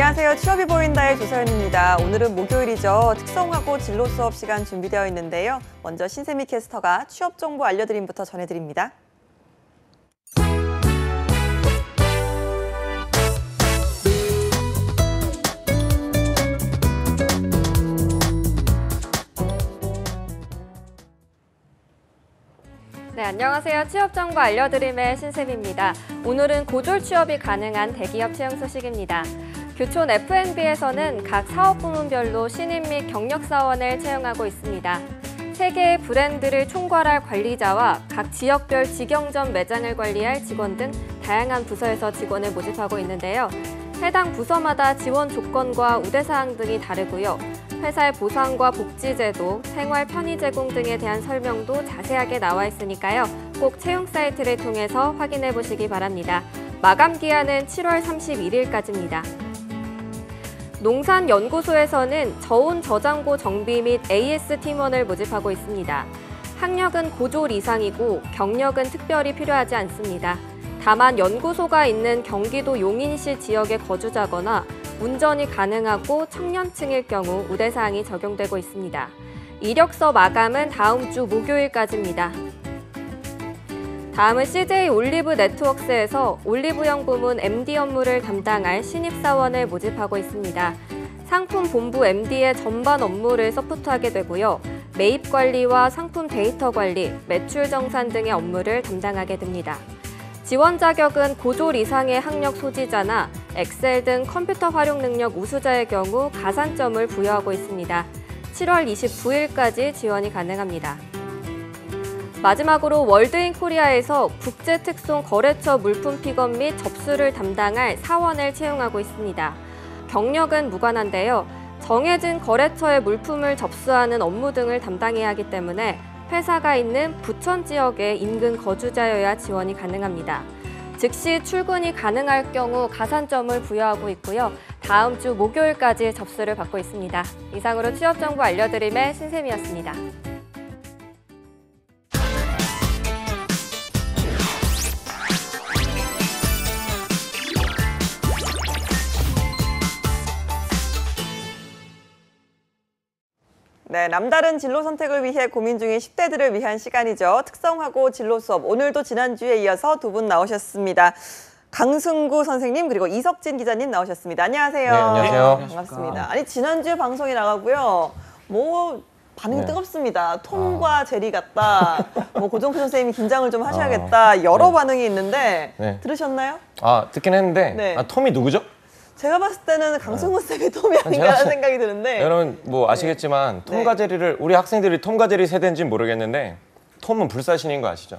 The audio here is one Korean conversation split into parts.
안녕하세요. 취업이 보인다의 조서연입니다. 오늘은 목요일이죠. 특성화고 진로 수업 시간 준비되어 있는데요. 먼저 신세미 캐스터가 취업 정보 알려드림부터 전해드립니다. 네, 안녕하세요. 취업 정보 알려드림의 신세미입니다. 오늘은 고졸 취업이 가능한 대기업 채용 소식입니다. 교촌 F&B에서는 각 사업 부문별로 신입 및 경력 사원을 채용하고 있습니다. 세 개의 브랜드를 총괄할 관리자와 각 지역별 직영점 매장을 관리할 직원 등 다양한 부서에서 직원을 모집하고 있는데요. 해당 부서마다 지원 조건과 우대사항 등이 다르고요. 회사의 보상과 복지제도, 생활 편의 제공 등에 대한 설명도 자세하게 나와 있으니까요. 꼭 채용 사이트를 통해서 확인해 보시기 바랍니다. 마감 기한은 7월 31일까지입니다. 농산연구소에서는 저온 저장고 정비 및 AS 팀원을 모집하고 있습니다. 학력은 고졸 이상이고 경력은 특별히 필요하지 않습니다. 다만 연구소가 있는 경기도 용인시 지역에 거주자거나 운전이 가능하고 청년층일 경우 우대사항이 적용되고 있습니다. 이력서 마감은 다음 주 목요일까지입니다. 다음은 CJ 올리브 네트워크스에서 올리브영 부문 MD 업무를 담당할 신입사원을 모집하고 있습니다. 상품 본부 MD의 전반 업무를 서포트하게 되고요. 매입 관리와 상품 데이터 관리, 매출 정산 등의 업무를 담당하게 됩니다. 지원 자격은 고졸 이상의 학력 소지자나 엑셀 등 컴퓨터 활용 능력 우수자의 경우 가산점을 부여하고 있습니다. 7월 29일까지 지원이 가능합니다. 마지막으로 월드인 코리아에서 국제특송 거래처 물품 픽업 및 접수를 담당할 사원을 채용하고 있습니다. 경력은 무관한데요. 정해진 거래처의 물품을 접수하는 업무 등을 담당해야 하기 때문에 회사가 있는 부천 지역의 인근 거주자여야 지원이 가능합니다. 즉시 출근이 가능할 경우 가산점을 부여하고 있고요. 다음 주 목요일까지 접수를 받고 있습니다. 이상으로 취업 정보 알려드림의 신세미였습니다. 네, 남다른 진로 선택을 위해 고민 중인 10대들을 위한 시간이죠. 특성화고 진로 수업. 오늘도 지난주에 이어서 두 분 나오셨습니다. 강승구 선생님 그리고 이석진 기자님 나오셨습니다. 안녕하세요. 네, 안녕하세요. 반갑습니다. 아니 지난주에 방송이 나가고요. 뭐 반응이 뜨겁습니다. 톰과 제리 같다. 뭐 고정표 선생님이 긴장을 좀 하셔야겠다. 여러 반응이 있는데 들으셨나요? 아, 듣긴 했는데 톰이 누구죠? 제가 봤을 때는 강승구 쌤이 톰이 아닌가라는 생각이 드는데 여러분 뭐 아시겠지만 톰과 제리를 우리 학생들이 톰과 제리 세대인지는 모르겠는데 톰은 불사신인 거 아시죠?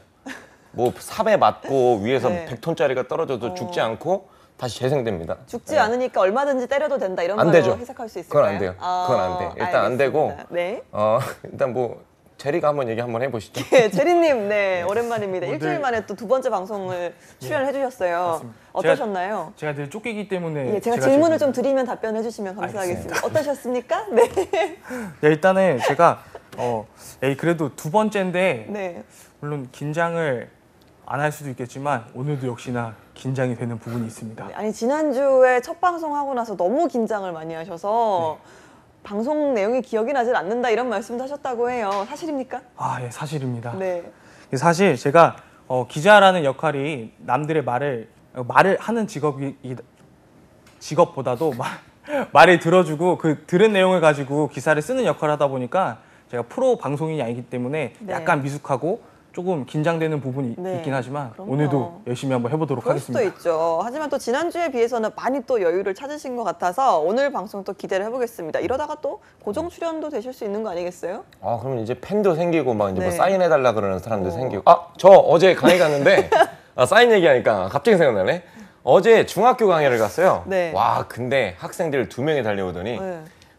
뭐 삽에 맞고 위에서 100톤짜리가 떨어져도 죽지 않고 다시 재생됩니다. 죽지 않으니까 얼마든지 때려도 된다 이런 안 걸로 되죠. 해석할 수 있을까요? 그건 안 돼요. 그건 안 돼. 일단 안 되고 일단 뭐 제리가 한번 얘기 한번 해보시죠. 네, 제리님, 오랜만입니다. 일주일 만에 또 두 번째 방송을 출연을 해주셨어요. 맞습니다. 어떠셨나요? 제가 늘 쫓기기 때문에 제가 질문을 좀 드리면 답변해 주시면 감사하겠습니다. 알겠습니다. 어떠셨습니까? 네. 일단은 제가 그래도 두 번째인데 물론 긴장을 안 할 수도 있겠지만 오늘도 역시나 긴장이 되는 부분이 있습니다. 아니 지난주에 첫 방송하고 나서 너무 긴장을 많이 하셔서 방송 내용이 기억이 나질 않는다 이런 말씀도 하셨다고 해요. 사실입니까? 예, 사실입니다. 네. 사실 제가 기자라는 역할이 남들의 말을 하는 직업보다도 말을 들어주고 그 들은 내용을 가지고 기사를 쓰는 역할을 하다 보니까 제가 프로 방송인이 아니기 때문에 약간 미숙하고 조금 긴장되는 부분이 있긴 하지만 오늘도 열심히 한번 해보도록 하겠습니다. 그럴 수도 있죠. 하지만 또 지난주에 비해서는 많이 또 여유를 찾으신 것 같아서 오늘 방송 또 기대를 해보겠습니다. 이러다가 또 고정 출연도 되실 수 있는 거 아니겠어요? 그러면 이제 팬도 생기고 막 이제 뭐 사인해달라 그러는 사람도 생기고. 저 어제 강의 갔는데 사인 얘기하니까 갑자기 생각나네. 어제 중학교 강의를 갔어요. 와 근데 학생들 2명이 달려오더니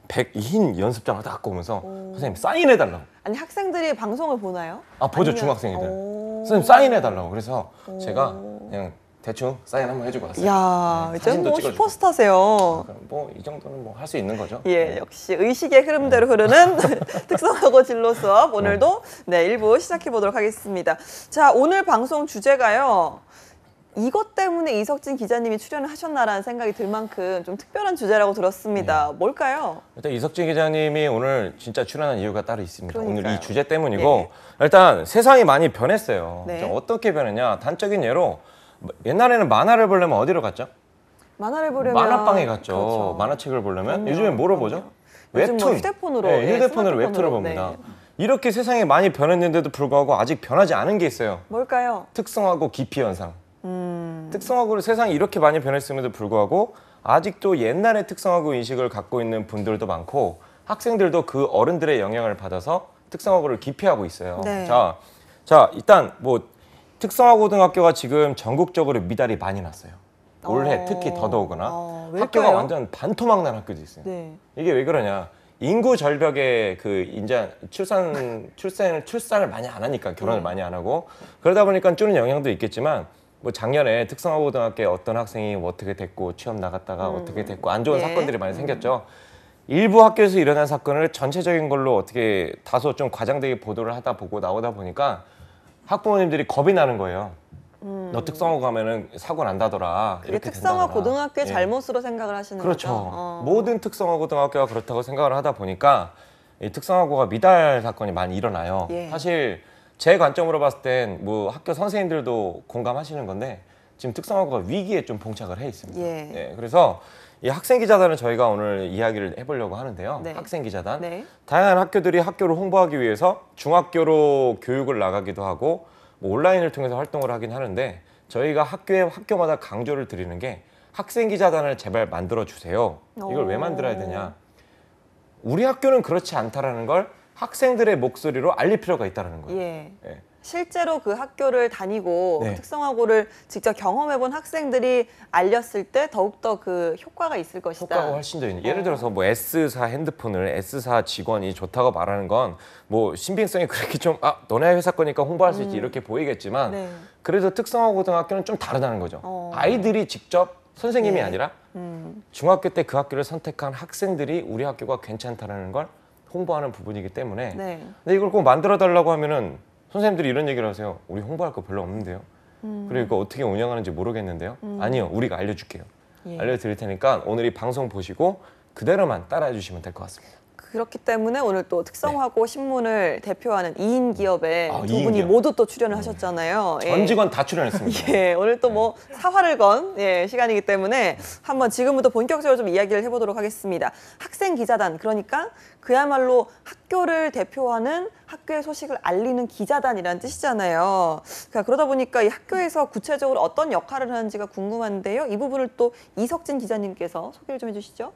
100인 연습장을 딱 갖고 오면서 선생님 사인해달라고. 아니 학생들이 방송을 보나요? 보죠. 중학생이들. 선생님 사인해달라고. 그래서 제가 그냥 대충 사인 한번 해주고 왔어요. 이야, 이제 뭐 슈퍼스타세요. 뭐 이 정도는 뭐 할 수 있는 거죠. 역시 의식의 흐름대로 흐르는 특성화고 진로 수업 오늘도 1부 시작해 보도록 하겠습니다. 자, 오늘 방송 주제가요. 이것 때문에 이석진 기자님이 출연을 하셨나라는 생각이 들 만큼 좀 특별한 주제라고 들었습니다. 뭘까요? 일단 이석진 기자님이 오늘 진짜 출연한 이유가 따로 있습니다. 그러니까요. 오늘 이 주제 때문이고 일단 세상이 많이 변했어요. 네. 어떻게 변했냐? 단적인 예로 옛날에는 만화를 보려면 어디로 갔죠? 만화를 보려면 만화방에 갔죠. 그렇죠. 만화책을 보려면 그럼요. 요즘엔 뭐로 보죠? 요즘 웹툰. 뭐 휴대폰으로, 네, 휴대폰으로 스마트폰으로, 웹툰을 봅니다. 네. 이렇게 세상이 많이 변했는데도 불구하고 아직 변하지 않은 게 있어요. 뭘까요? 특성화고 기피 현상. 특성화고를 세상이 이렇게 많이 변했음에도 불구하고 아직도 옛날의 특성화고 인식을 갖고 있는 분들도 많고 학생들도 그 어른들의 영향을 받아서 특성화고를 기피하고 있어요. 네. 자, 일단 뭐 특성화고등학교가 지금 전국적으로 미달이 많이 났어요. 올해 특히 더더구나. 왜일까요? 학교가 완전 반토막 난 학교도 있어요. 네. 이게 왜 그러냐? 인구 절벽에 그 이제 출산을 많이 안 하니까 결혼을 많이 안 하고 그러다 보니까 주는 영향도 있겠지만 뭐 작년에 특성화고등학교에 어떤 학생이 뭐 어떻게 됐고 취업 나갔다가 어떻게 됐고 안 좋은 사건들이 많이 생겼죠. 일부 학교에서 일어난 사건을 전체적인 걸로 어떻게 다소 좀 과장되게 보도를 하다 보고 나오다 보니까 학부모님들이 겁이 나는 거예요. 너 특성화고 가면은 사고 난다더라. 그게 이렇게 특성화 된다더라. 고등학교의 예. 잘못으로 생각을 하시는 그렇죠. 거죠? 모든 특성화고등학교가 그렇다고 생각을 하다 보니까 이 특성화고가 미달 사건이 많이 일어나요. 예. 사실 제 관점으로 봤을 땐 뭐 학교 선생님들도 공감하시는 건데 지금 특성화고가 위기에 좀 봉착을 해 있습니다. 예. 예, 그래서 이 학생 기자단을 저희가 오늘 이야기를 해보려고 하는데요. 네. 학생 기자단. 네. 다양한 학교들이 학교를 홍보하기 위해서 중학교로 교육을 나가기도 하고 뭐 온라인을 통해서 활동을 하긴 하는데 저희가 학교마다 강조를 드리는 게 학생 기자단을 제발 만들어 주세요. 이걸 왜 만들어야 되냐? 우리 학교는 그렇지 않다라는 걸 학생들의 목소리로 알릴 필요가 있다는 거예요. 예. 예. 실제로 그 학교를 다니고 네. 그 특성화고를 직접 경험해본 학생들이 알렸을 때 더욱더 그 효과가 있을 것이다. 효과가 훨씬 더 있는. 예를 들어서 뭐 S사 핸드폰을 S사 직원이 좋다고 말하는 건 뭐 신빙성이 그렇게 좀 너네 회사 거니까 홍보할 수 있지 이렇게 보이겠지만 네. 그래도 특성화고등학교는 좀 다르다는 거죠. 아이들이 직접 선생님이 네. 아니라 중학교 때 그 학교를 선택한 학생들이 우리 학교가 괜찮다는 걸 홍보하는 부분이기 때문에 네. 근데 이걸 꼭 만들어 달라고 하면은 선생님들이 이런 얘기를 하세요. 우리 홍보할 거 별로 없는데요. 그리고 이거 어떻게 운영하는지 모르겠는데요. 아니요, 우리가 알려줄게요. 예. 알려드릴 테니까 오늘 이 방송 보시고 그대로만 따라해 주시면 될 것 같습니다. 그렇기 때문에 오늘 또 특성화고 신문을 대표하는 2인 기업에 두 2인 분이 기업. 모두 또 출연을 하셨잖아요. 전 직원 다 출연했습니다. 예, 오늘 또 뭐 사활을 건 시간이기 때문에 한번 지금부터 본격적으로 좀 이야기를 해보도록 하겠습니다. 학생 기자단, 그러니까 그야말로 학교를 대표하는 학교의 소식을 알리는 기자단이라는 뜻이잖아요. 그러다 보니까 이 학교에서 구체적으로 어떤 역할을 하는지가 궁금한데요. 이 부분을 또 이석진 기자님께서 소개를 좀 해주시죠.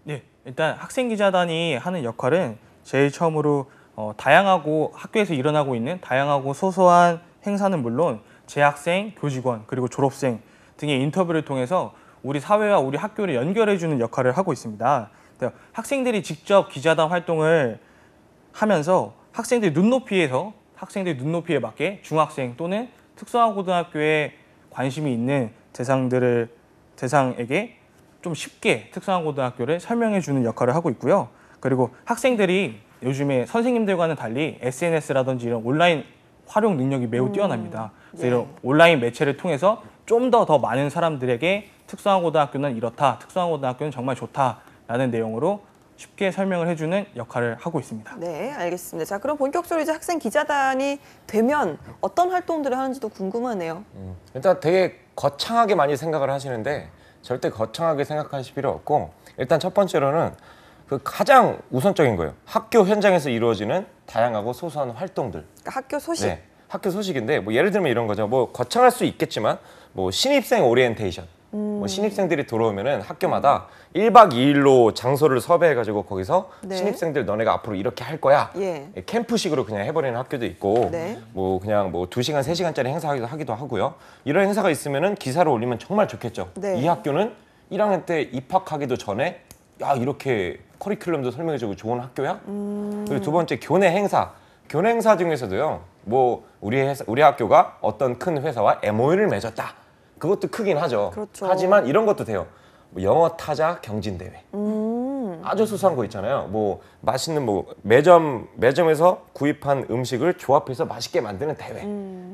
네, 일단 학생 기자단이 하는 역할은 제일 처음으로 다양하고 학교에서 일어나고 있는 다양하고 소소한 행사는 물론 재학생, 교직원, 그리고 졸업생 등의 인터뷰를 통해서 우리 사회와 우리 학교를 연결해주는 역할을 하고 있습니다. 학생들이 직접 기자단 활동을 하면서 학생들 눈높이에 맞게 중학생 또는 특성화고등학교에 관심이 있는 대상에게 좀 쉽게 특성화고등학교를 설명해주는 역할을 하고 있고요. 그리고 학생들이 요즘에 선생님들과는 달리 SNS라든지 이런 온라인 활용 능력이 매우 뛰어납니다. 그래서 이런 온라인 매체를 통해서 좀 더 많은 사람들에게 특성화고등학교는 이렇다, 특성화고등학교는 정말 좋다라는 내용으로 쉽게 설명을 해주는 역할을 하고 있습니다. 네, 알겠습니다. 자, 그럼 본격적으로 이제 학생 기자단이 되면 어떤 활동들을 하는지도 궁금하네요. 일단 되게 거창하게 많이 생각을 하시는데 절대 거창하게 생각하실 필요 없고 일단 첫 번째로는 그 가장 우선적인 거예요. 학교 현장에서 이루어지는 다양하고 소소한 활동들. 그러니까 학교 소식. 네, 학교 소식인데 뭐 예를 들면 이런 거죠. 뭐 거창할 수 있겠지만 뭐 신입생 오리엔테이션. 뭐 신입생들이 들어오면은 학교마다 1박 2일로 장소를 섭외해가지고 거기서 네. 신입생들 너네가 앞으로 이렇게 할 거야. 예. 캠프식으로 그냥 해버리는 학교도 있고 네. 뭐 그냥 뭐 2시간, 3시간짜리 행사하기도 하고요. 이런 행사가 있으면은 기사를 올리면 정말 좋겠죠. 네. 이 학교는 1학년 때 입학하기도 전에 야 이렇게 커리큘럼도 설명해주고 좋은 학교야. 그리고 두 번째 교내 행사. 교내 행사 중에서도요. 뭐 우리 학교가 어떤 큰 회사와 MOU를 맺었다. 그것도 크긴 하죠. 그렇죠. 하지만 이런 것도 돼요. 뭐 영어 타자 경진 대회. 아주 소소한 거 있잖아요. 뭐 맛있는 뭐 매점에서 구입한 음식을 조합해서 맛있게 만드는 대회.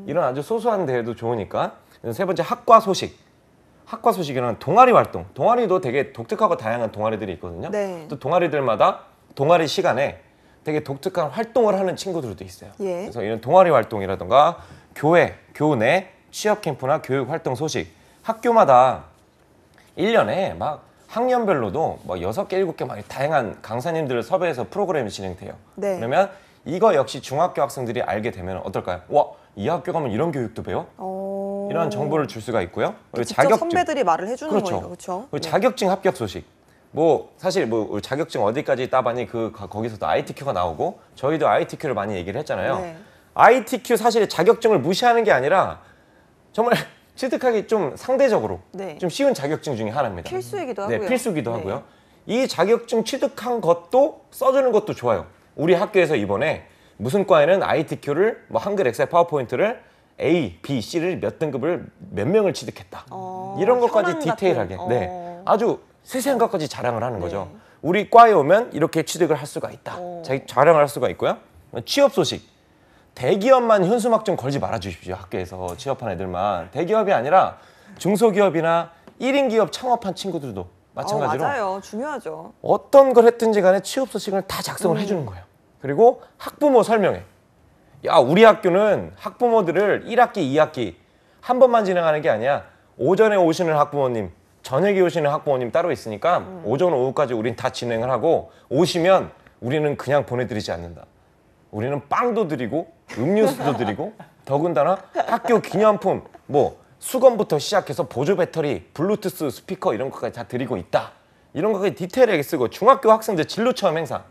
이런 아주 소소한 대회도 좋으니까 세 번째 학과 소식. 학과 소식이란 동아리 활동. 동아리도 되게 독특하고 다양한 동아리들이 있거든요. 네. 또 동아리들마다 동아리 시간에 되게 독특한 활동을 하는 친구들도 있어요. 예. 그래서 이런 동아리 활동이라던가 교회, 교내, 취업 캠프나 교육 활동 소식. 학교마다 1년에 막 학년별로도 뭐 6개, 7개 막 다양한 강사님들을 섭외해서 프로그램이 진행돼요. 네. 그러면 이거 역시 중학교 학생들이 알게 되면 어떨까요? 와, 이 학교 가면 이런 교육도 배워? 이런 정보를 줄 수가 있고요. 그리고 직접 자격증. 선배들이 말을 해주는 그렇죠. 거예요. 그렇죠. 그리고 자격증 합격 소식. 뭐 사실 뭐 자격증 어디까지 따봤니 거기서도 ITQ가 나오고 저희도 ITQ를 많이 얘기를 했잖아요. 네. ITQ 사실 자격증을 무시하는 게 아니라 정말 취득하기 좀 상대적으로 네. 좀 쉬운 자격증 중에 하나입니다. 필수이기도 네, 하고요. 필수기도 네. 하고요. 이 자격증 취득한 것도 써주는 것도 좋아요. 우리 학교에서 이번에 무슨 과에는 ITQ를 뭐 한글, 엑셀, 파워포인트를 A, B, C를 몇 등급을 몇 명을 취득했다. 이런 것까지 현황 디테일하게 같은. 네, 아주 세세한 것까지 자랑을 하는 거죠. 우리 과에 오면 이렇게 취득을 할 수가 있다. 자랑을 할 수가 있고요. 취업 소식. 대기업만 현수막좀 걸지 말아 주십시오. 학교에서 취업한 애들만. 대기업이 아니라 중소기업이나 1인 기업 창업한 친구들도 마찬가지로 맞아요. 중요하죠. 어떤 걸 했든지 간에 취업 소식을 다 작성을 해주는 거예요. 그리고 학부모 설명회. 야, 우리 학교는 학부모들을 1학기, 2학기 한 번만 진행하는 게 아니야. 오전에 오시는 학부모님, 저녁에 오시는 학부모님 따로 있으니까 오전, 오후까지 우린 다 진행을 하고 오시면 우리는 그냥 보내드리지 않는다. 우리는 빵도 드리고 음료수도 드리고 더군다나 학교 기념품 뭐 수건부터 시작해서 보조 배터리, 블루투스 스피커 이런 것까지 다 드리고 있다. 이런 것까지 디테일하게 쓰고 중학교 학생들 진로 체험 행사.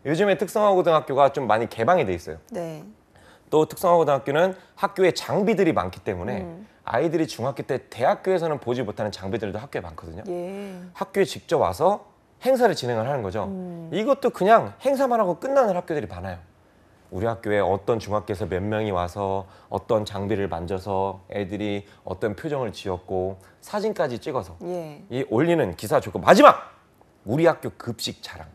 요즘에 특성화고등학교가 좀 많이 개방이 돼 있어요. 네. 또 특성화고등학교는 학교에 장비들이 많기 때문에 아이들이 중학교 때 대학교에서는 보지 못하는 장비들도 학교에 많거든요. 예. 학교에 직접 와서 행사를 진행을 하는 거죠. 이것도 그냥 행사만 하고 끝나는 학교들이 많아요. 우리 학교에 어떤 중학교에서 몇 명이 와서 어떤 장비를 만져서 애들이 어떤 표정을 지었고 사진까지 찍어서 이 올리는 기사 좋고 마지막! 우리 학교 급식 자랑.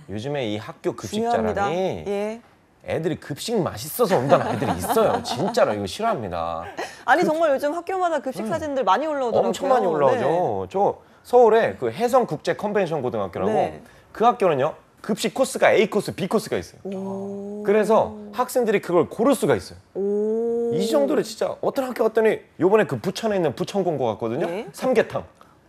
요즘에 이 학교 급식 중요합니다. 자랑이 애들이 급식 맛있어서 온다는 아이들이 있어요. 진짜로 이거 싫어합니다. 아니 정말 요즘 학교마다 급식 사진들 많이 올라오더라고요. 엄청 많이 올라오죠. 네. 저 서울에 그 해성국제 컨벤션 고등학교라고 네. 그 학교는요. 급식 코스가 A 코스, B 코스가 있어요. 그래서 학생들이 그걸 고를 수가 있어요. 이 정도로 진짜 어떤 학교 갔더니 요번에 그 부천에 있는 부천공고 갔거든요. 네. 삼계탕.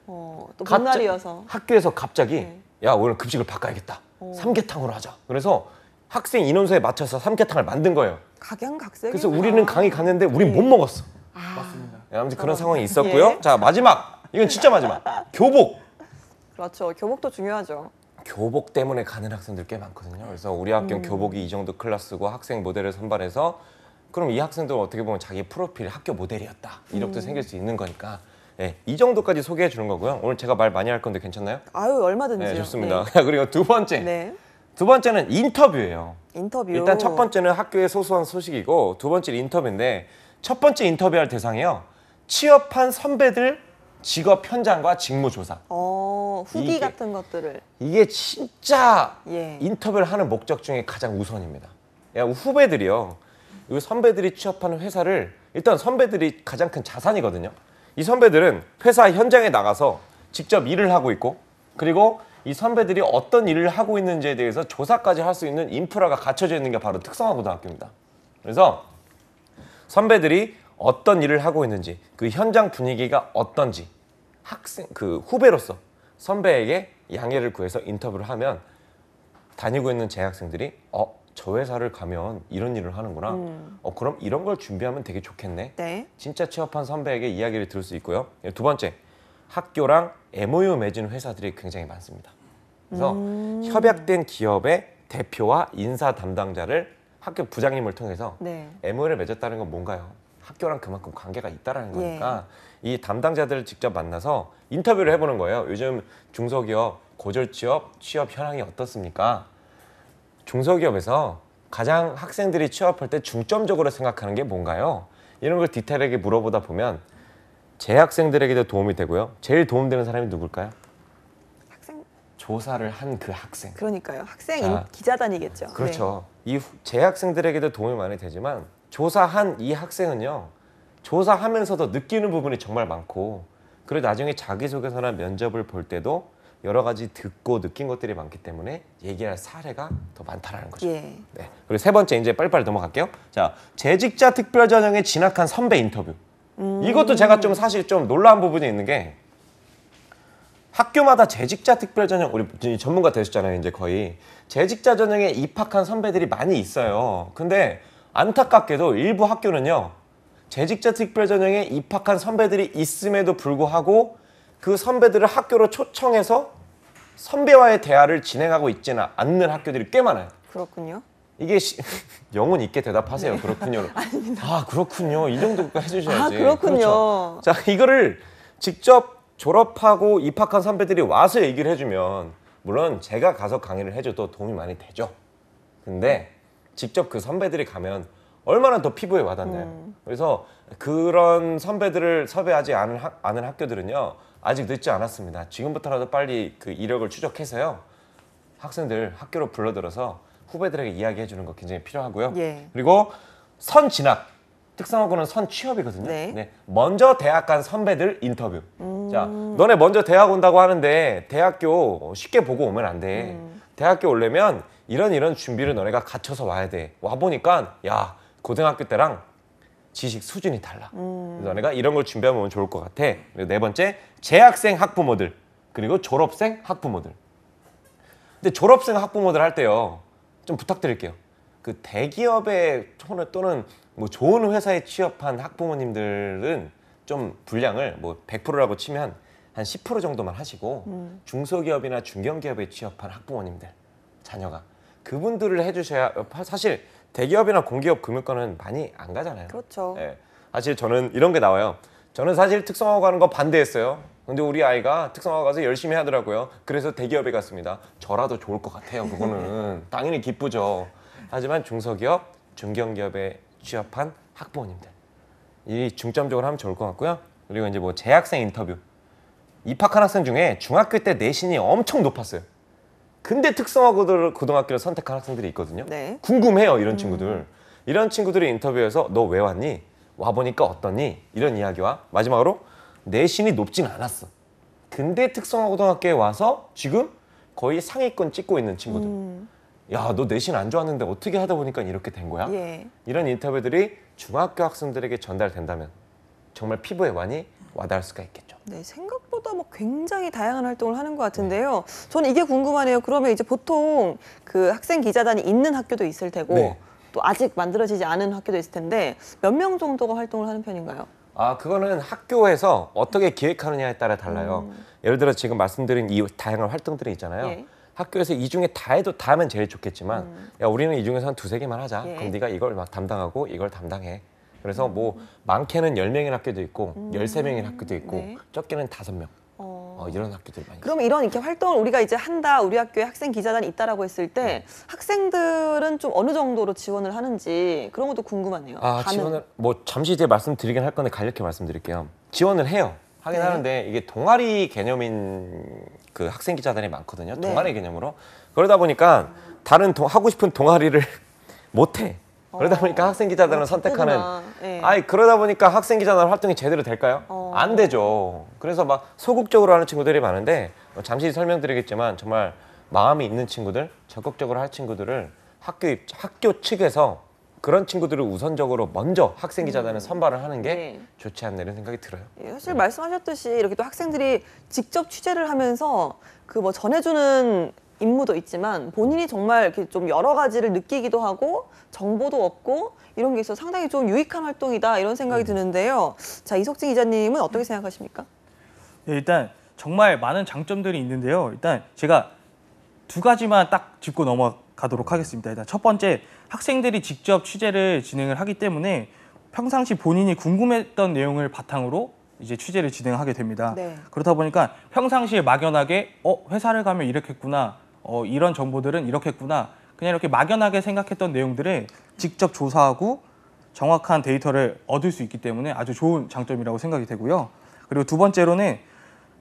또 봄날이어서. 학교에서 갑자기 야 오늘 급식을 바꿔야겠다. 삼계탕으로 하자. 그래서 학생 인원수에 맞춰서 삼계탕을 만든 거예요. 각양각색. 그래서 우리는 강의 갔는데 우린 못 먹었어. 맞습니다. 아무튼 그런 상황이 있었고요. 자 마지막. 이건 진짜 마지막. 교복. 그렇죠. 교복도 중요하죠. 교복 때문에 가는 학생들 꽤 많거든요. 그래서 우리 학교는 교복이 이 정도 클래스고 학생 모델을 선발해서 그럼 이 학생들은 어떻게 보면 자기 프로필 학교 모델이었다. 이렇게 생길 수 있는 거니까 네, 이 정도까지 소개해 주는 거고요. 오늘 제가 말 많이 할 건데 괜찮나요? 아유 얼마든지요. 네, 좋습니다. 그리고 두 번째. 네. 두 번째는 인터뷰예요. 인터뷰. 일단 첫 번째는 학교의 소소한 소식이고 두 번째는 인터뷰인데 첫 번째 인터뷰할 대상이요. 취업한 선배들 직업 현장과 직무 조사. 후기 같은 것들을. 이게 진짜 예. 인터뷰를 하는 목적 중에 가장 우선입니다. 야, 후배들이요. 이 선배들이 취업하는 회사를 일단 선배들이 가장 큰 자산이거든요. 이 선배들은 회사 현장에 나가서 직접 일을 하고 있고 그리고 이 선배들이 어떤 일을 하고 있는지에 대해서 조사까지 할 수 있는 인프라가 갖춰져 있는 게 바로 특성화고등학교입니다. 그래서 선배들이 어떤 일을 하고 있는지 그 현장 분위기가 어떤지 학생 그 후배로서 선배에게 양해를 구해서 인터뷰를 하면 다니고 있는 재학생들이 저 회사를 가면 이런 일을 하는구나. 그럼 이런 걸 준비하면 되게 좋겠네. 네. 진짜 취업한 선배에게 이야기를 들을 수 있고요. 두 번째, 학교랑 MOU 맺은 회사들이 굉장히 많습니다. 그래서 협약된 기업의 대표와 인사 담당자를 학교 부장님을 통해서 MOU를 맺었다는 건 뭔가요? 학교랑 그만큼 관계가 있다는 거니까 이 담당자들을 직접 만나서 인터뷰를 해보는 거예요. 요즘 중소기업, 고졸취업, 취업 현황이 어떻습니까? 중소기업에서 가장 학생들이 취업할 때 중점적으로 생각하는 게 뭔가요? 이런 걸 디테일하게 물어보다 보면 재학생들에게도 도움이 되고요. 제일 도움되는 사람이 누굴까요? 학생. 조사를 한 그 학생. 그러니까요. 학생 기자단이겠죠. 그렇죠. 이 재학생들에게도 도움이 많이 되지만 조사한 이 학생은요. 조사하면서도 느끼는 부분이 정말 많고, 그리고 나중에 자기소개서나 면접을 볼 때도 여러 가지 듣고 느낀 것들이 많기 때문에 얘기할 사례가 더 많다라는 거죠. 예. 네. 그리고 세 번째 이제 빨리빨리 넘어갈게요. 자, 재직자 특별전형에 진학한 선배 인터뷰. 이것도 제가 좀 사실 좀 놀라운 부분이 있는 게, 학교마다 재직자 특별전형, 우리 전문가 되셨잖아요, 이제 거의. 재직자 전형에 입학한 선배들이 많이 있어요. 근데 안타깝게도 일부 학교는요, 재직자 특별전형에 입학한 선배들이 있음에도 불구하고 그 선배들을 학교로 초청해서 선배와의 대화를 진행하고 있지는 않는 학교들이 꽤 많아요. 그렇군요. 이게 영혼 있게 대답하세요. 네. 그렇군요. 아닙니다. 아, 그렇군요. 이 정도 해주셔야지. 아, 그렇군요. 그렇죠. 자, 이거를 직접 졸업하고 입학한 선배들이 와서 얘기를 해주면, 물론 제가 가서 강의를 해줘도 도움이 많이 되죠. 근데 직접 그 선배들이 가면 얼마나 더 피부에 와닿나요? 그래서 그런 선배들을 섭외하지 않은 학교들은요, 아직 늦지 않았습니다. 지금부터라도 빨리 그 이력을 추적해서요, 학생들 학교로 불러들어서 후배들에게 이야기해 주는 거 굉장히 필요하고요. 예. 그리고 선진학, 특성화고는 선취업이거든요. 네. 네. 먼저 대학 간 선배들 인터뷰. 자, 너네 먼저 대학 온다고 하는데 대학교 쉽게 보고 오면 안 돼. 대학교 오려면 이런 준비를 너네가 갖춰서 와야 돼. 와보니까 야, 고등학교 때랑 지식 수준이 달라. 그래서 너네가 이런 걸 준비하면 좋을 것 같아. 그리고 네 번째, 재학생 학부모들, 그리고 졸업생 학부모들. 근데 졸업생 학부모들 할 때요, 좀 부탁드릴게요. 그 대기업에 또는 뭐 좋은 회사에 취업한 학부모님들은 좀 분량을 뭐 100%라고 치면 한 10% 정도만 하시고, 중소기업이나 중견기업에 취업한 학부모님들, 자녀가, 그분들을 해주셔야. 사실 대기업이나 공기업 금융권은 많이 안 가잖아요. 그렇죠. 예. 사실 저는 이런 게 나와요. 저는 사실 특성화고 가는 거 반대했어요. 근데 우리 아이가 특성화 가서 열심히 하더라고요. 그래서 대기업에 갔습니다. 저라도 좋을 것 같아요. 그거는 당연히 기쁘죠. 하지만 중소기업, 중견기업에 취업한 학부모님들, 이 중점적으로 하면 좋을 것 같고요. 그리고 이제 뭐 재학생 인터뷰. 입학한 학생 중에 중학교 때 내신이 엄청 높았어요. 근데 특성화 고등학교를 선택한 학생들이 있거든요. 네. 궁금해요, 이런 친구들. 이런 친구들이 인터뷰에서 너 왜 왔니? 와보니까 어떠니? 이런 이야기와 마지막으로 내신이 높진 않았어. 근데 특성화 고등학교에 와서 지금 거의 상위권 찍고 있는 친구들. 야, 너 내신 안 좋았는데 어떻게 하다 보니까 이렇게 된 거야? 예. 이런 인터뷰들이 중학교 학생들에게 전달된다면 정말 피부에 많이 와닿을 수가 있겠죠. 네, 생각보다 뭐 굉장히 다양한 활동을 하는 것 같은데요. 저는 이게 궁금하네요. 그러면 이제 보통 그 학생 기자단이 있는 학교도 있을 테고, 네. 또 아직 만들어지지 않은 학교도 있을 텐데 몇 명 정도가 활동을 하는 편인가요? 아, 그거는 학교에서 어떻게 기획하느냐에 따라 달라요. 예를 들어 지금 말씀드린 이 다양한 활동들이 있잖아요. 예. 학교에서 이 중에 다 해도 다 하면 제일 좋겠지만, 야, 우리는 이 중에서 한 2-3개만 하자. 예. 그럼 네가 이걸 막 담당하고 이걸 담당해. 그래서 뭐 많게는 10명인 학교도 있고 13명인 학교도 있고 네. 적게는 5명. 이런 학교들이 많이 있어요. 그러면 이런 이렇게 활동을 우리가 이제 한다, 우리 학교에 학생 기자단이 있다라고 했을 때 학생들은 좀 어느 정도로 지원을 하는지 그런 것도 궁금하네요. 아, 반응. 지원을 뭐 잠시 뒤에 말씀드리긴 할 건데 간략히 말씀드릴게요. 지원을 해요. 하긴 네. 하는데 이게 동아리 개념인 그 학생 기자단이 많거든요. 네. 동아리 개념으로. 그러다 보니까 다른 하고 싶은 동아리를 못 해. 그러다 보니까 학생 기자단을 선택하는. 네. 아니, 그러다 보니까 학생 기자단 활동이 제대로 될까요? 안 되죠. 그래서 막 소극적으로 하는 친구들이 많은데, 잠시 설명드리겠지만 정말 마음이 있는 친구들, 적극적으로 할 친구들을 학교 측에서 그런 친구들을 우선적으로 먼저 학생 기자단을 선발을 하는 게 네. 좋지 않나 이런 생각이 들어요. 사실 말씀하셨듯이 이렇게 또 학생들이 직접 취재를 하면서 그 뭐 전해주는 임무도 있지만 본인이 정말 이렇게 좀 여러 가지를 느끼기도 하고 정보도 얻고 이런 게 있어서 상당히 좀 유익한 활동이다 이런 생각이 드는데요. 자, 이석진 기자님은 어떻게 생각하십니까? 네, 일단 정말 많은 장점들이 있는데요. 일단 제가 두 가지만 딱 짚고 넘어가도록 하겠습니다. 일단 첫 번째, 학생들이 직접 취재를 진행을 하기 때문에 평상시 본인이 궁금했던 내용을 바탕으로 이제 취재를 진행하게 됩니다. 네. 그렇다 보니까 평상시에 막연하게 회사를 가면 이렇겠구나, 이런 정보들은 이렇겠구나, 그냥 이렇게 막연하게 생각했던 내용들을 직접 조사하고 정확한 데이터를 얻을 수 있기 때문에 아주 좋은 장점이라고 생각이 되고요. 그리고 두 번째로는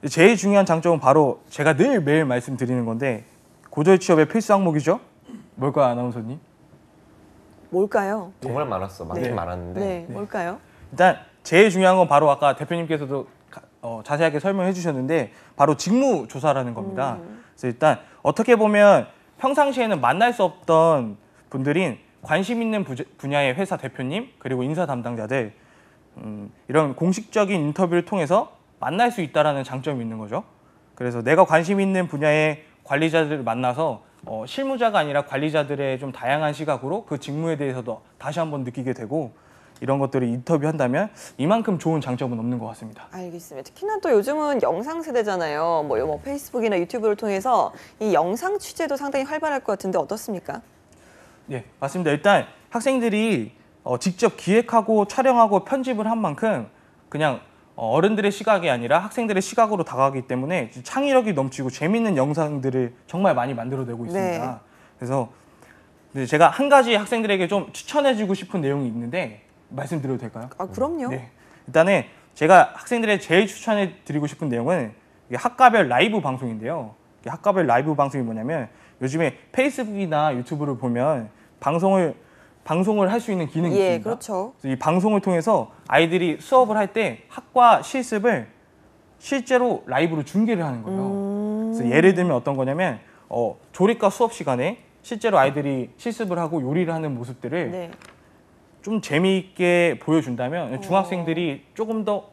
제일 중요한 장점은 바로 제가 늘 매일 말씀드리는 건데 고졸 취업의 필수 항목이죠. 뭘까요, 아나운서님? 뭘까요? 정말 많았어. 많긴 네. 많았는데. 네, 뭘까요? 일단 제일 중요한 건 바로 아까 대표님께서도 자세하게 설명해 주셨는데 바로 직무 조사라는 겁니다. 그래서 일단 어떻게 보면 평상시에는 만날 수 없던 분들인 관심 있는 분야의 회사 대표님 그리고 인사 담당자들 이런 공식적인 인터뷰를 통해서 만날 수 있다는 장점이 있는 거죠. 그래서 내가 관심 있는 분야의 관리자들을 만나서 실무자가 아니라 관리자들의 좀 다양한 시각으로 그 직무에 대해서도 다시 한번 느끼게 되고 이런 것들을 인터뷰한다면 이만큼 좋은 장점은 없는 것 같습니다. 알겠습니다. 특히나 또 요즘은 영상 세대잖아요. 뭐 페이스북이나 유튜브를 통해서 이 영상 취재도 상당히 활발할 것 같은데 어떻습니까? 네, 맞습니다. 일단 학생들이 직접 기획하고 촬영하고 편집을 한 만큼 그냥 어른들의 시각이 아니라 학생들의 시각으로 다가가기 때문에 창의력이 넘치고 재미있는 영상들을 정말 많이 만들어내고 있습니다. 네. 그래서 제가 한 가지 학생들에게 좀 추천해주고 싶은 내용이 있는데 말씀드려도 될까요? 아, 그럼요. 네. 일단은 제가 학생들에게 제일 추천해드리고 싶은 내용은 학과별 라이브 방송인데요. 학과별 라이브 방송이 뭐냐면 요즘에 페이스북이나 유튜브를 보면 방송을 할 수 있는 기능이 있습니다. 그렇죠. 이 방송을 통해서 아이들이 수업을 할 때 학과 실습을 실제로 라이브로 중계를 하는 거예요. 그래서 예를 들면 어떤 거냐면 조리과 수업 시간에 실제로 아이들이 실습을 하고 요리를 하는 모습들을 좀 재미있게 보여준다면 중학생들이 조금 더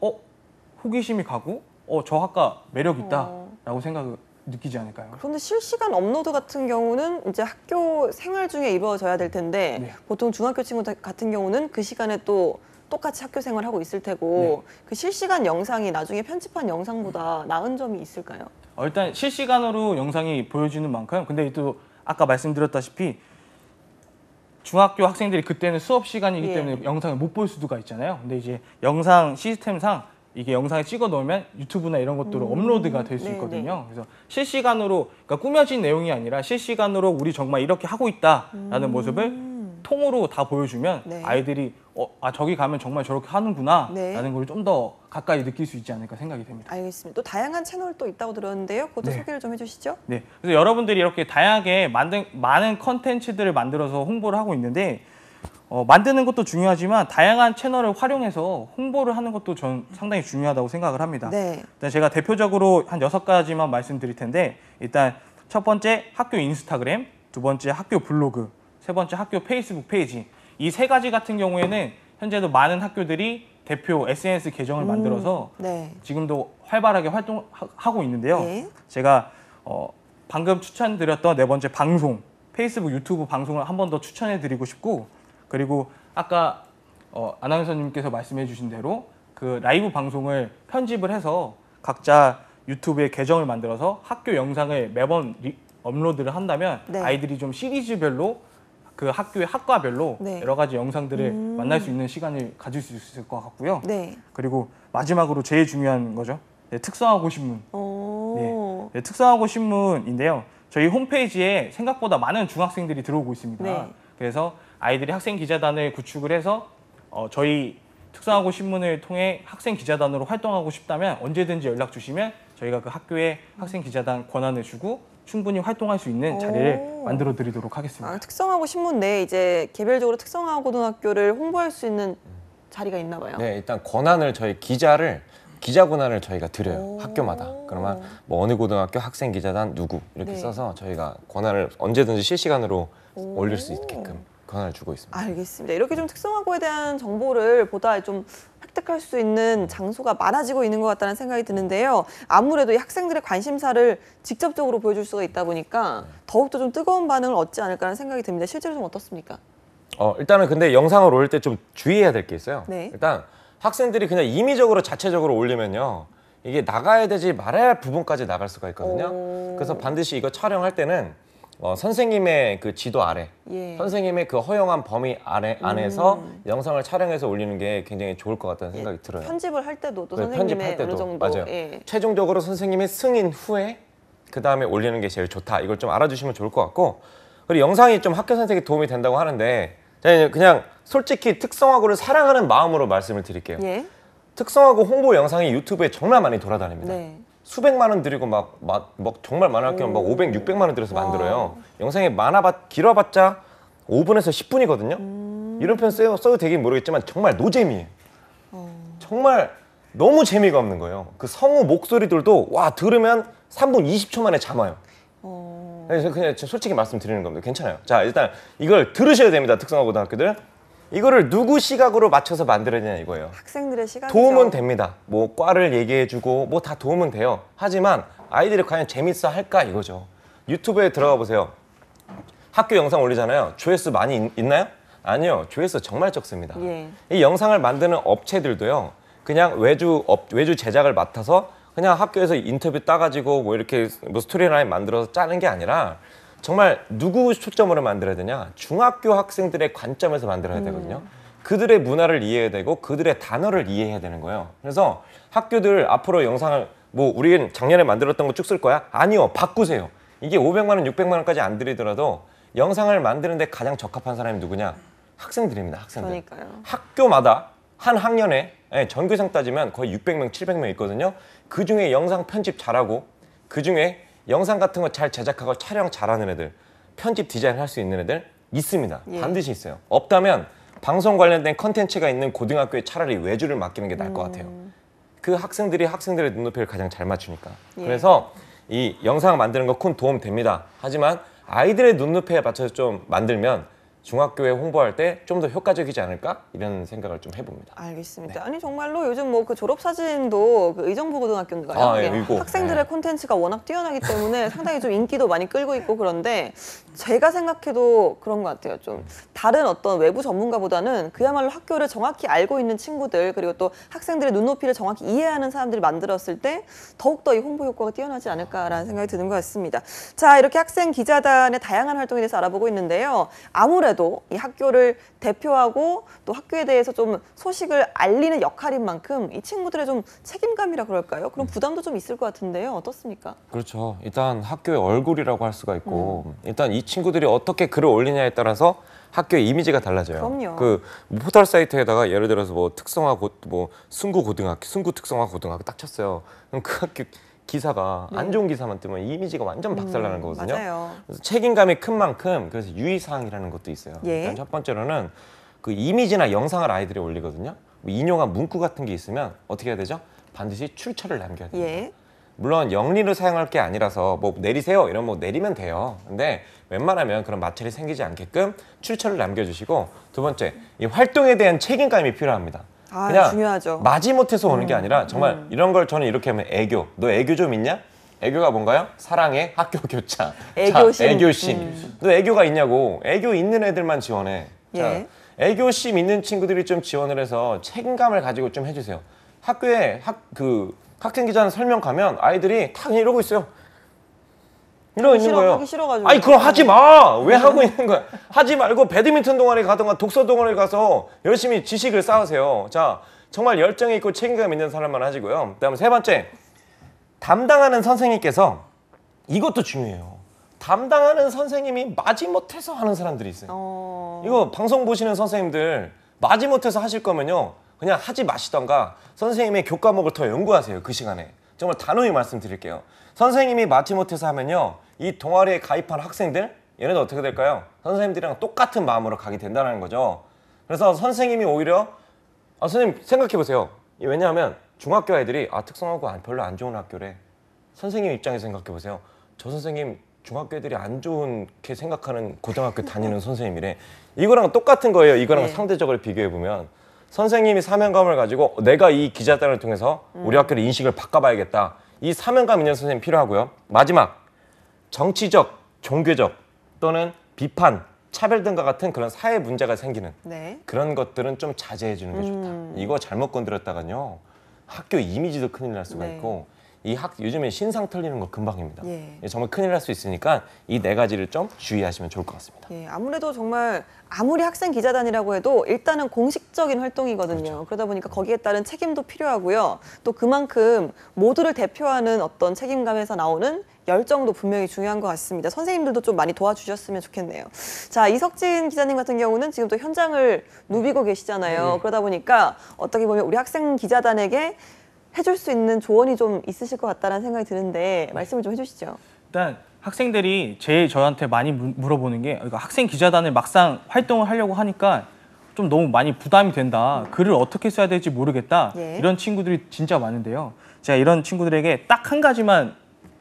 호기심이 가고 저 학과 매력 있다라고 생각을 느끼지 않을까요? 그런데 실시간 업로드 같은 경우는 이제 학교 생활 중에 이루어져야 될 텐데 보통 중학교 친구 같은 경우는 그 시간에 또 똑같이 학교 생활하고 있을 테고 그 실시간 영상이 나중에 편집한 영상보다 나은 점이 있을까요? 일단 실시간으로 영상이 보여지는 만큼 근데 또 아까 말씀드렸다시피 중학교 학생들이 그때는 수업 시간이기 때문에 영상을 못 볼 수가 있잖아요. 근데 이제 영상 시스템상 이게 영상에 찍어 놓으면 유튜브나 이런 것들로 업로드가 될 수 있거든요. 그래서 실시간으로 그러니까 꾸며진 내용이 아니라 실시간으로 우리 정말 이렇게 하고 있다라는 모습을 통으로 다 보여주면 아이들이 저기 가면 정말 저렇게 하는구나 라는 걸 좀 더 가까이 느낄 수 있지 않을까 생각이 됩니다. 알겠습니다. 또 다양한 채널 또 있다고 들었는데요. 그것도 소개를 좀 해주시죠. 네, 그래서 여러분들이 이렇게 다양하게 많은 컨텐츠들을 만들어서 홍보를 하고 있는데 만드는 것도 중요하지만 다양한 채널을 활용해서 홍보를 하는 것도 전 상당히 중요하다고 생각을 합니다. 일단 제가 대표적으로 한 6가지만 말씀드릴 텐데 일단 첫 번째 학교 인스타그램, 두 번째 학교 블로그, 세 번째 학교 페이스북 페이지 이 3가지 같은 경우에는 현재도 많은 학교들이 대표 SNS 계정을 만들어서 지금도 활발하게 활동하고 있는데요. 제가 방금 추천드렸던 4번째 방송, 페이스북, 유튜브 방송을 한 번 더 추천해드리고 싶고 그리고 아까 아나운서님께서 말씀해 주신 대로 그 라이브 방송을 편집을 해서 각자 유튜브에 계정을 만들어서 학교 영상을 매번 업로드를 한다면 아이들이 좀 시리즈별로 그 학교의 학과별로 여러 가지 영상들을 만날 수 있는 시간을 가질 수 있을 것 같고요. 그리고 마지막으로 제일 중요한 거죠. 특성화고 신문. 특성화고 신문인데요. 저희 홈페이지에 생각보다 많은 중학생들이 들어오고 있습니다. 그래서 아이들이 학생 기자단을 구축을 해서 저희 특성화고 신문을 통해 학생 기자단으로 활동하고 싶다면 언제든지 연락 주시면 저희가 그 학교에 학생 기자단 권한을 주고 충분히 활동할 수 있는 자리를 만들어 드리도록 하겠습니다. 특성화고 신문 내에 이제 개별적으로 특성화 고등학교를 홍보할 수 있는 자리가 있나 봐요. 네, 일단 권한을 저희 기자 권한을 저희가 드려요. 학교마다. 그러면 뭐 어느 고등학교 학생 기자단 누구 이렇게 써서 저희가 권한을 언제든지 실시간으로 올릴 수 있게끔 권한을 주고 있습니다. 알겠습니다. 이렇게 좀 특성화고에 대한 정보를 보다 좀 획득할 수 있는 장소가 많아지고 있는 것 같다는 생각이 드는데요. 아무래도 이 학생들의 관심사를 직접적으로 보여줄 수가 있다 보니까 더욱더 좀 뜨거운 반응을 얻지 않을까라는 생각이 듭니다. 실제로 좀 어떻습니까? 일단은 근데 영상을 올릴 때 좀 주의해야 될 게 있어요. 일단 학생들이 그냥 임의적으로 자체적으로 올리면요. 이게 나가야 되지 말아야 할 부분까지 나갈 수가 있거든요. 그래서 반드시 이거 촬영할 때는 선생님의 그 지도 아래, 선생님의 그 허용한 범위 안에서 영상을 촬영해서 올리는 게 굉장히 좋을 것 같다는 생각이 들어요. 편집을 할 때도 또 선생님의 어느 정도. 맞아요. 최종적으로 선생님의 승인 후에 그 다음에 올리는 게 제일 좋다. 이걸 좀 알아주시면 좋을 것 같고 그리고 영상이 좀 학교 선생님에 도움이 된다고 하는데 그냥 솔직히 특성화고를 사랑하는 마음으로 말씀을 드릴게요. 특성화고 홍보 영상이 유튜브에 정말 많이 돌아다닙니다. 수백만 원 들이고 막 정말 많은 학교는 막 500, 600만 원 들여서 만들어요. 영상이 길어봤자 5분에서 10분이거든요. 이런 표현 써도 되긴 모르겠지만 정말 노잼이에요. 정말 너무 재미가 없는 거예요. 그 성우 목소리들도 와 들으면 3분 20초 만에 잠아요. 그래서 그냥 솔직히 말씀드리는 겁니다. 괜찮아요. 자, 일단 이걸 들으셔야 됩니다. 특성화 고등학교들. 이거를 누구 시각으로 맞춰서 만들어야 되냐 이거예요. 학생들의 시각이죠. 도움은 됩니다. 뭐 과를 얘기해주고 뭐 다 도움은 돼요. 하지만 아이들이 과연 재밌어 할까 이거죠. 유튜브에 들어가 보세요. 학교 영상 올리잖아요. 조회수 많이 있나요? 아니요. 조회수 정말 적습니다. 예. 이 영상을 만드는 업체들도요. 그냥 외주 제작을 맡아서 그냥 학교에서 인터뷰 따가지고 뭐 이렇게 뭐 스토리라인 만들어서 짜는 게 아니라 정말 누구 초점으로 만들어야 되냐? 중학교 학생들의 관점에서 만들어야 되거든요. 그들의 문화를 이해해야 되고 그들의 단어를 이해해야 되는 거예요. 그래서 학교들 앞으로 영상을 뭐 우리는 작년에 만들었던 거 쭉 쓸 거야? 아니요. 바꾸세요. 이게 500만 원, 600만 원까지 안 들이더라도 영상을 만드는데 가장 적합한 사람이 누구냐? 학생들입니다. 학생들. 그러니까요. 학교마다 한 학년에 전교생 따지면 거의 600명, 700명 있거든요. 그중에 영상 편집 잘하고 그중에 영상 같은 거 잘 제작하고 촬영 잘하는 애들, 편집 디자인 할 수 있는 애들 있습니다. 예. 반드시 있어요. 없다면 방송 관련된 컨텐츠가 있는 고등학교에 차라리 외주를 맡기는 게 나을 것 같아요. 그 학생들이 학생들의 눈높이를 가장 잘 맞추니까. 예. 그래서 이 영상 만드는 거 큰 도움 됩니다. 하지만 아이들의 눈높이에 맞춰서 좀 만들면 중학교에 홍보할 때 좀 더 효과적이지 않을까? 이런 생각을 좀 해봅니다. 알겠습니다. 네. 아니 정말로 요즘 뭐 그 졸업사진도 그 의정부 고등학교인가요? 아, 예, 예. 이거. 학생들의 네. 콘텐츠가 워낙 뛰어나기 때문에 상당히 좀 인기도 많이 끌고 있고 그런데 제가 생각해도 그런 것 같아요. 좀 다른 어떤 외부 전문가보다는 그야말로 학교를 정확히 알고 있는 친구들 그리고 또 학생들의 눈높이를 정확히 이해하는 사람들이 만들었을 때 더욱더 이 홍보 효과가 뛰어나지 않을까라는 생각이 드는 것 같습니다. 자, 이렇게 학생 기자단의 다양한 활동에 대해서 알아보고 있는데요. 아무래도 이 학교를 대표하고 또 학교에 대해서 좀 소식을 알리는 역할인 만큼 이 친구들의 좀 책임감이라 그럴까요? 그런 부담도 좀 있을 것 같은데요. 어떻습니까? 그렇죠. 일단 학교의 얼굴이라고 할 수가 있고 일단 이 친구들이 어떻게 글을 올리냐에 따라서 학교의 이미지가 달라져요. 그럼요. 그 포털 사이트에다가 예를 들어서 뭐 특성화 뭐 순구 고등학교, 순구 특성화 고등학교 딱 쳤어요. 그럼 그 학교 기사가 안 좋은 기사만 뜨면 이미지가 완전 박살나는 거거든요. 맞아요. 그래서 책임감이 큰 만큼 그래서 유의사항이라는 것도 있어요. 예. 일단 첫 번째로는 그 이미지나 영상을 아이들이 올리거든요. 뭐 인용한 문구 같은 게 있으면 어떻게 해야 되죠? 반드시 출처를 남겨야 돼요. 예. 물론 영리로 사용할 게 아니라서 뭐 내리세요 이러면 뭐 내리면 돼요. 근데 웬만하면 그런 마찰이 생기지 않게끔 출처를 남겨주시고 두 번째 이 활동에 대한 책임감이 필요합니다. 아, 그냥 중요하죠. 마지못해서 오는 게 아니라 정말 이런 걸 저는 이렇게 하면 애교. 너 애교 좀 있냐? 애교가 뭔가요? 사랑의 학교 교차. 애교심. 자, 애교심. 너 애교가 있냐고. 애교 있는 애들만 지원해. 자, 예. 애교심 있는 친구들이 좀 지원을 해서 책임감을 가지고 좀 해주세요. 학교에 학생 기자는 설명 가면 아이들이 다 그냥 이러고 있어요. 이러고 있는 거예요. 하기 싫어가지고. 아니 그럼 하지 마. 왜 하고 있는 거야? 하지 말고 배드민턴 동아리 가든가 독서 동아리 가서 열심히 지식을 쌓으세요. 자, 정말 열정이 있고 책임감 있는 사람만 하시고요. 그다음에 세 번째, 담당하는 선생님께서 이것도 중요해요. 담당하는 선생님이 마지못해서 하는 사람들이 있어요. 이거 방송 보시는 선생님들 마지못해서 하실 거면요. 그냥 하지 마시던가 선생님의 교과목을 더 연구하세요. 그 시간에. 정말 단호히 말씀드릴게요. 선생님이 마지못해서 하면요. 이 동아리에 가입한 학생들 얘네들 어떻게 될까요? 선생님들이랑 똑같은 마음으로 가게 된다는 거죠. 그래서 선생님이 오히려 선생님 생각해 보세요. 왜냐하면 중학교 아이들이 특성화고 별로 안 좋은 학교래. 선생님 입장에서 생각해 보세요. 저 선생님 중학교 애들이 안 좋게 생각하는 고등학교 다니는 선생님이래. 이거랑 똑같은 거예요. 이거랑 네. 상대적으로 비교해 보면 선생님이 사명감을 가지고 내가 이 기자단을 통해서 우리 학교의 인식을 바꿔봐야겠다. 이 사명감 있는 선생님 필요하고요. 마지막, 정치적, 종교적 또는 비판, 차별 등과 같은 그런 사회 문제가 생기는 네. 그런 것들은 좀 자제해 주는 게 좋다. 이거 잘못 건드렸다가요. 학교 이미지도 큰일 날 수가 네. 있고 요즘에 신상 털리는 거 금방입니다. 예. 정말 큰일 날 수 있으니까 이 네 가지를 좀 주의하시면 좋을 것 같습니다. 예, 아무래도 정말 아무리 학생 기자단이라고 해도 일단은 공식적인 활동이거든요. 그렇죠. 그러다 보니까 거기에 따른 책임도 필요하고요. 또 그만큼 모두를 대표하는 어떤 책임감에서 나오는 열정도 분명히 중요한 것 같습니다. 선생님들도 좀 많이 도와주셨으면 좋겠네요. 자, 이석진 기자님 같은 경우는 지금 또 현장을 누비고 계시잖아요. 그러다 보니까 어떻게 보면 우리 학생 기자단에게 해줄 수 있는 조언이 좀 있으실 것 같다는 생각이 드는데 말씀을 좀 해주시죠. 일단 학생들이 제일 저한테 많이 물어보는 게 학생 기자단을 막상 활동을 하려고 하니까 좀 너무 많이 부담이 된다. 글을 어떻게 써야 될지 모르겠다. 예. 이런 친구들이 진짜 많은데요. 제가 이런 친구들에게 딱 한 가지만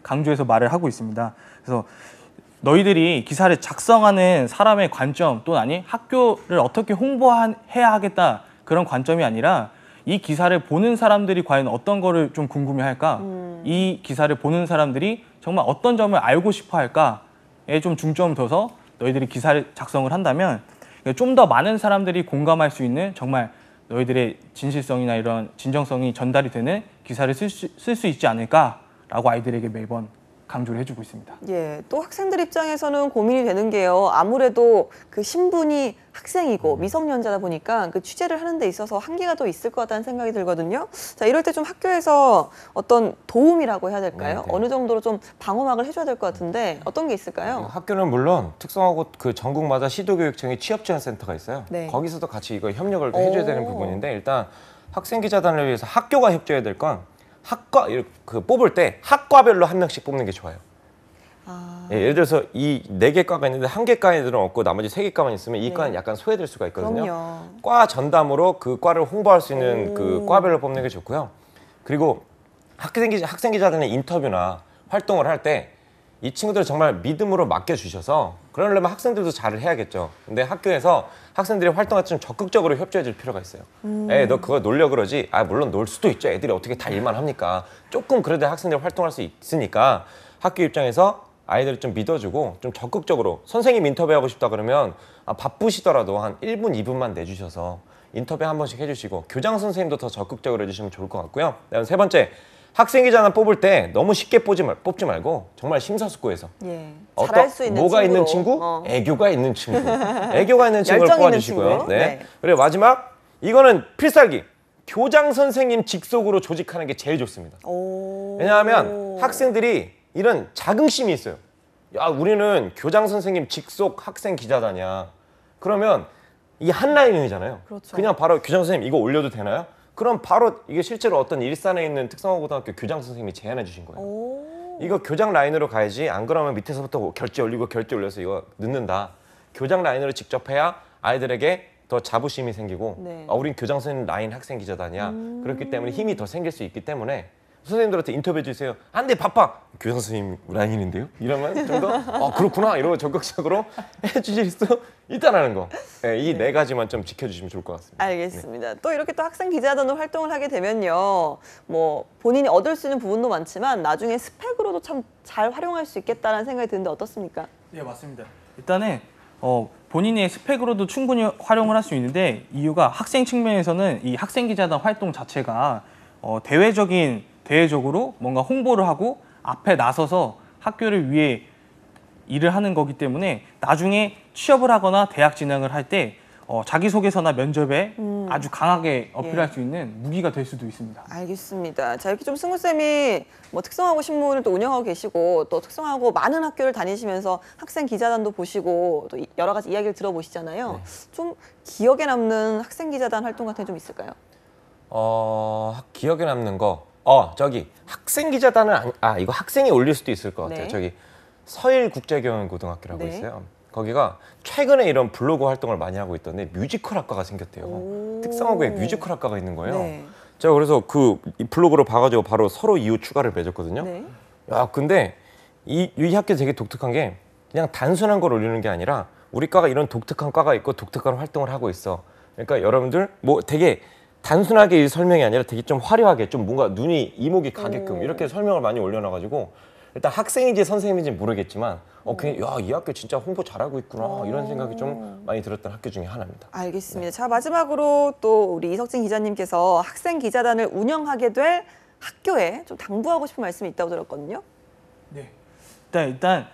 강조해서 말을 하고 있습니다. 그래서 너희들이 기사를 작성하는 사람의 관점 또는 아니 학교를 어떻게 홍보해야 하겠다 그런 관점이 아니라 이 기사를 보는 사람들이 과연 어떤 거를 좀 궁금해할까? 이 기사를 보는 사람들이 정말 어떤 점을 알고 싶어 할까에 좀 중점을 둬서 너희들이 기사를 작성을 한다면 좀 더 많은 사람들이 공감할 수 있는 정말 너희들의 진실성이나 이런 진정성이 전달이 되는 기사를 쓸 수 있지 않을까라고 아이들에게 매번 강조를 해주고 있습니다. 예, 또 학생들 입장에서는 고민이 되는 게요. 아무래도 그 신분이 학생이고 미성년자다 보니까 그 취재를 하는 데 있어서 한계가 더 있을 것 같다는 생각이 들거든요. 자, 이럴 때 좀 학교에서 어떤 도움이라고 해야 될까요? 네네. 어느 정도로 좀 방어막을 해줘야 될 것 같은데 어떤 게 있을까요? 학교는 물론 특성화고 그 전국마다 시도교육청에 취업지원센터가 있어요. 네. 거기서도 같이 이거 협력을 해줘야 되는 부분인데 일단 학생기자단을 위해서 학교가 협조해야 될 건 학과 그 뽑을 때 학과별로 한 명씩 뽑는 게 좋아요. 예, 예를 들어서 이 4개 과가 있는데 1개 과 애들은 없고 나머지 3개 과만 있으면 이 과는 약간 소외될 수가 있거든요. 그럼요. 과 전담으로 그 과를 홍보할 수 있는 그 과별로 뽑는 게 좋고요. 그리고 학생기자단의 인터뷰나 활동을 할 때 이 친구들을 정말 믿음으로 맡겨주셔서 그러려면 학생들도 잘을 해야겠죠. 근데 학교에서 학생들이 활동할 때 좀 적극적으로 협조해 줄 필요가 있어요. 너 그거 놀려 그러지? 물론 놀 수도 있죠. 애들이 어떻게 다 일만 합니까? 조금 그래도 학생들이 활동할 수 있으니까 학교 입장에서 아이들을 좀 믿어주고 좀 적극적으로 선생님 인터뷰하고 싶다 그러면 바쁘시더라도 한 1분, 2분만 내주셔서 인터뷰 한 번씩 해주시고 교장 선생님도 더 적극적으로 해주시면 좋을 것 같고요. 그다음에 3번째, 학생기자단 뽑을 때 너무 쉽게 뽑지 말고 정말 심사숙고해서 예, 잘할 수 있는 뭐가 친구로. 있는 친구? 애교가 있는 친구. 애교가 있는 친구를 열정 있는 뽑아주시고요. 친구. 네. 네. 그리고 마지막 이거는 필살기. 교장 선생님 직속으로 조직하는 게 제일 좋습니다. 왜냐하면 학생들이 이런 자긍심이 있어요. 야, 우리는 교장 선생님 직속 학생 기자단이야. 그러면 이게 한 라인이잖아요. 그렇죠. 그냥 바로 교장 선생님 이거 올려도 되나요? 그럼 바로 이게 실제로 어떤 일산에 있는 특성화고등학교 교장 선생님이 제안해 주신 거예요. 이거 교장 라인으로 가야지 안 그러면 밑에서부터 결제 올려서 이거 늦는다. 교장 라인으로 직접 해야 아이들에게 더 자부심이 생기고 네. 우린 교장 선생님 라인 학생 기자단이야. 그렇기 때문에 힘이 더 생길 수 있기 때문에 선생님들한테 인터뷰해 주세요. 안 돼, 바빠. 교장 선생님 라인인데요? 이러면 좀 더 그렇구나 이러고 적극적으로 해주실 수 있다는 거. 네, 이 4가지만 좀 지켜주시면 좋을 것 같습니다. 알겠습니다. 또 이렇게 또 학생 기자단으로 활동을 하게 되면요, 뭐 본인이 얻을 수 있는 부분도 많지만 나중에 스펙으로도 참 잘 활용할 수 있겠다는 생각이 드는데 어떻습니까? 네, 맞습니다. 일단은 본인의 스펙으로도 충분히 활용을 할 수 있는데 이유가 학생 측면에서는 이 학생기자단 활동 자체가 대외적으로 뭔가 홍보를 하고 앞에 나서서 학교를 위해 일을 하는 거기 때문에 나중에 취업을 하거나 대학 진학을 할 때 자기소개서나 면접에 아주 강하게 어필할 수 있는 무기가 될 수도 있습니다. 알겠습니다. 자, 이렇게 좀 승우쌤이 뭐 특성화고 신문을 또 운영하고 계시고 또 특성화고 많은 학교를 다니시면서 학생 기자단도 보시고 또 여러 가지 이야기를 들어보시잖아요. 네. 좀 기억에 남는 학생 기자단 활동 같은 게 좀 있을까요? 기억에 남는 거. 저기 학생 기자단은 이거 학생이 올릴 수도 있을 것 같아요. 네. 저기 서일국제경영고등학교라고 네. 있어요. 거기가 최근에 이런 블로그 활동을 많이 하고 있던데 뮤지컬 학과가 생겼대요. 특성화고에 뮤지컬 학과가 있는 거예요. 네. 제가 그래서 이 블로그를 봐가지고 바로 서로 이후 추가를 맺었거든요. 네. 야, 근데 이 학교 되게 독특한 게 그냥 단순한 걸 올리는 게 아니라 우리 과가 이런 독특한 과가 있고 독특한 활동을 하고 있어. 그러니까 여러분들 뭐 되게 단순하게 이 설명이 아니라 되게 좀 화려하게 좀 뭔가 눈이 이목이 가게끔 이렇게 설명을 많이 올려놔가지고 일단 학생인지 선생님인지 모르겠지만 그냥 야, 이 학교 진짜 홍보 잘하고 있구나 이런 생각이 좀 많이 들었던 학교 중에 하나입니다. 알겠습니다. 자, 마지막으로 또 우리 이석진 기자님께서 학생 기자단을 운영하게 될 학교에 좀 당부하고 싶은 말씀이 있다고 들었거든요. 네. 일단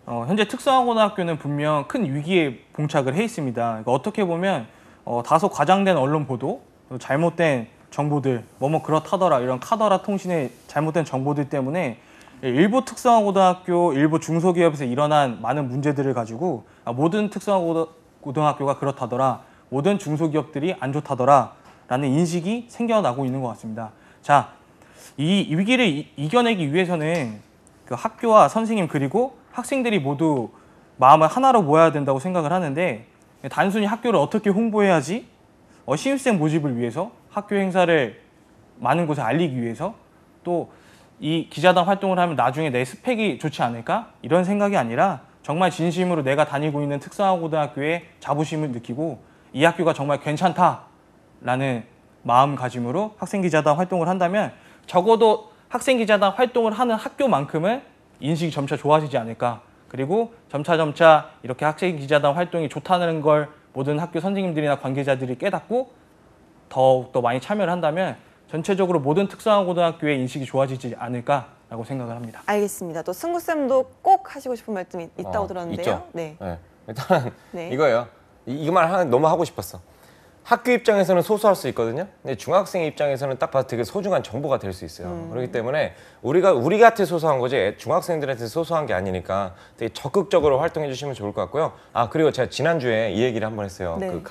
현재 특성화고등학교는 분명 큰 위기에 봉착을 해 있습니다. 그러니까 어떻게 보면 다소 과장된 언론 보도, 잘못된 정보들, 뭐뭐 그렇다더라 이런 카더라 통신의 잘못된 정보들 때문에 일부 특성화고등학교, 일부 중소기업에서 일어난 많은 문제들을 가지고 모든 특성화고등학교가 그렇다더라, 모든 중소기업들이 안 좋다더라 라는 인식이 생겨나고 있는 것 같습니다. 자, 이 위기를 이겨내기 위해서는 그 학교와 선생님 그리고 학생들이 모두 마음을 하나로 모아야 된다고 생각을 하는데 단순히 학교를 어떻게 홍보해야지 신입생 모집을 위해서 학교 행사를 많은 곳에 알리기 위해서 또 이 기자단 활동을 하면 나중에 내 스펙이 좋지 않을까? 이런 생각이 아니라 정말 진심으로 내가 다니고 있는 특성화고등학교에 자부심을 느끼고 이 학교가 정말 괜찮다라는 마음가짐으로 학생기자단 활동을 한다면 적어도 학생기자단 활동을 하는 학교만큼은 인식이 점차 좋아지지 않을까. 그리고 점차 이렇게 학생기자단 활동이 좋다는 걸 모든 학교 선생님들이나 관계자들이 깨닫고 더욱더 많이 참여를 한다면 전체적으로 모든 특성화고등학교의 인식이 좋아지지 않을까라고 생각을 합니다. 알겠습니다. 또 승구쌤도 꼭 하시고 싶은 말씀이 있다고 들었는데요. 있죠. 네. 네. 일단 이거예요. 이말 너무 하고 싶었어. 학교 입장에서는 소소할 수 있거든요. 근데 중학생 입장에서는 딱 봐도 되게 소중한 정보가 될 수 있어요. 그렇기 때문에 우리한테 소소한 거지 중학생들한테 소소한 게 아니니까 되게 적극적으로 활동해 주시면 좋을 것 같고요. 아 그리고 제가 지난주에 이 얘기를 한번 했어요. 네. 그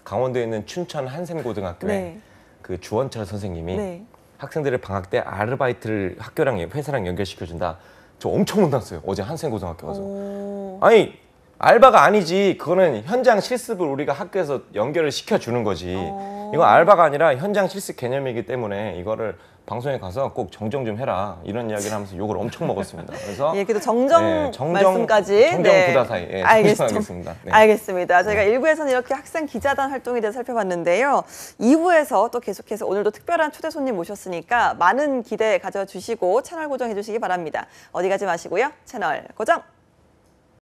강원도에 있는 춘천 한샘고등학교에 그 주원철 선생님이 학생들을 방학 때 아르바이트를 학교랑 회사랑 연결시켜준다. 저 엄청 혼났어요. 어제 한샘고등학교 가서. 아니 알바가 아니지. 그거는 현장 실습을 우리가 학교에서 연결을 시켜주는 거지. 이건 알바가 아니라 현장 실습 개념이기 때문에 이거를 방송에 가서 꼭 정정 좀 해라. 이런 이야기를 하면서 욕을 엄청 먹었습니다. 그래서 그래도 정정 말씀까지. 정정 부다사이. 알겠습니다. 알겠습니다. 저희가 1부에서는 이렇게 학생 기자단 활동에 대해서 살펴봤는데요. 2부에서 또 계속해서 오늘도 특별한 초대 손님 모셨으니까 많은 기대 가져주시고 채널 고정해 주시기 바랍니다. 어디 가지 마시고요. 채널 고정!